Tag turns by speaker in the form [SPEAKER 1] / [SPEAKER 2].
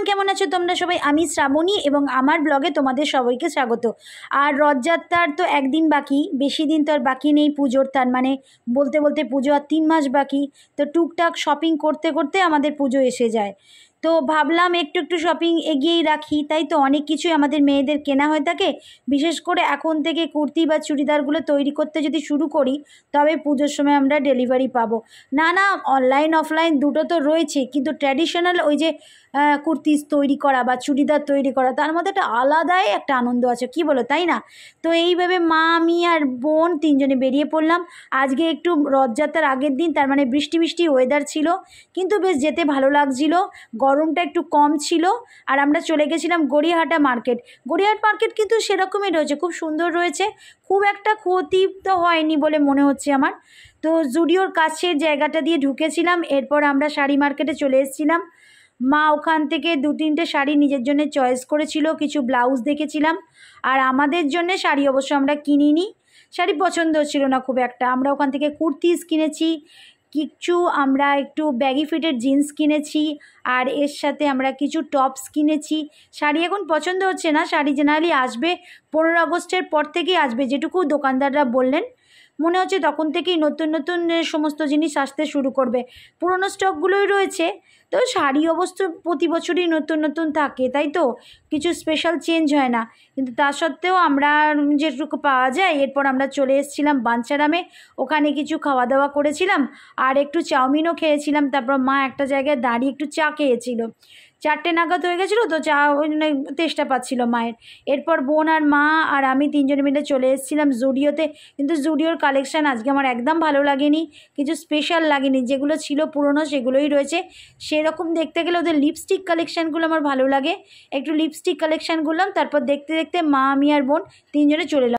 [SPEAKER 1] কেমন আছো তোমরা সবাই? আমি শ্রাবণী এবং আমার ব্লগে তোমাদের সবাইকে স্বাগত। আর রথযাত্রার তো একদিন বাকি, বেশি দিন তো আর বাকি নেই পুজোর, তার মানে বলতে বলতে পুজো আর 3 মাস বাকি। তো টুকটাক শপিং করতে করতে আমাদের পুজো এসে যায়। তো ভাবলাম একটু একটু শপিং এগিয়েই রাখি, তাই তো অনেক কিছুই আমাদের মেয়েদের কেনা হয়ে থাকে। বিশেষ করে এখন থেকে কুর্তি বা চুড়িদারগুলো তৈরি করতে যদি শুরু করি, তবে পুজোর সময় আমরা ডেলিভারি পাবো। না না, অনলাইন অফলাইন দুটো তো রয়েছে, কিন্তু ট্র্যাডিশনাল ওই যে কুর্তিস তৈরি করা বা চুড়িদার তৈরি করা, তার মধ্যে একটা আলাদাই একটা আনন্দ আছে, কি বলো, তাই না? তো এইভাবে মা, আমি আর বোন 3 জনে বেরিয়ে পড়লাম। আজকে একটু রথযাত্রার আগের দিন, তার মানে বৃষ্টি বৃষ্টি ওয়েদার ছিল, কিন্তু বেশ যেতে ভালো লাগছিল, গরমটা একটু কম ছিল। আর আমরা চলে গেছিলাম গড়িয়াহাটা মার্কেট। গড়িয়াহাট মার্কেট কিন্তু সেরকমই রয়েছে, খুব সুন্দর রয়েছে, খুব একটা ক্ষতি তো হয়নি বলে মনে হচ্ছে আমার। তো জুডিওর কাছের জায়গাটা দিয়ে ঢুকেছিলাম, এরপর আমরা শাড়ি মার্কেটে চলে এসেছিলাম। মা ওখান থেকে 2-3টে শাড়ি নিজের জন্য চয়েস করেছিল, কিছু ব্লাউজ দেখেছিলাম। আর আমাদের জন্য শাড়ি অবশ্য আমরা কিনিনি, শাড়ি পছন্দ ছিল না খুব একটা। আমরা ওখান থেকে কুর্তিস কিনেছি, কিছু আমরা একটু ব্যাগি ফিটের জিন্স কিনেছি, আর এর সাথে আমরা কিছু টপস কিনেছি। শাড়ি এখন পছন্দ হচ্ছে না, শাড়ি জেনারেলি আসবে 15 আগস্টের পর থেকেই আসবে, যেটুকু দোকানদাররা বললেন। মনে হচ্ছে তখন থেকেই নতুন নতুন সমস্ত জিনিস আসতে শুরু করবে, পুরনো স্টকগুলোই রয়েছে। তো শাড়ি অবশ্য প্রতি বছরই নতুন নতুন থাকে, তাই তো কিছু স্পেশাল চেঞ্জ হয় না, কিন্তু তা সত্ত্বেও আমরা যেটুকু পাওয়া যায়। এরপর আমরা চলে এসেছিলাম বাঞ্ছারামে, ওখানে কিছু খাওয়া দাওয়া করেছিলাম আর একটু চাউমিনও খেয়েছিলাম। তারপর মা একটা জায়গায় দাঁড়িয়ে একটু চা খেয়েছিল, 4টে নাগাদ হয়ে গেছিলো, তো চা ওই জন্য তেষ্টা পাচ্ছিল মায়ের। এরপর বোন আর মা আর আমি 3 জনে মিলে চলে এসেছিলাম জুডিওতে। কিন্তু জুডিওর কালেকশান আজকে আমার একদম ভালো লাগেনি, কিছু স্পেশাল লাগেনি, যেগুলো ছিল পুরনো সেগুলোই রয়েছে। সেরকম দেখতে গেলে ওদের লিপস্টিক কালেকশানগুলো আমার ভালো লাগে, একটু লিপস্টিক কালেকশান করলাম। তারপর দেখতে দেখতে মা, আমি আর বোন 3 জনে চলে এলাম।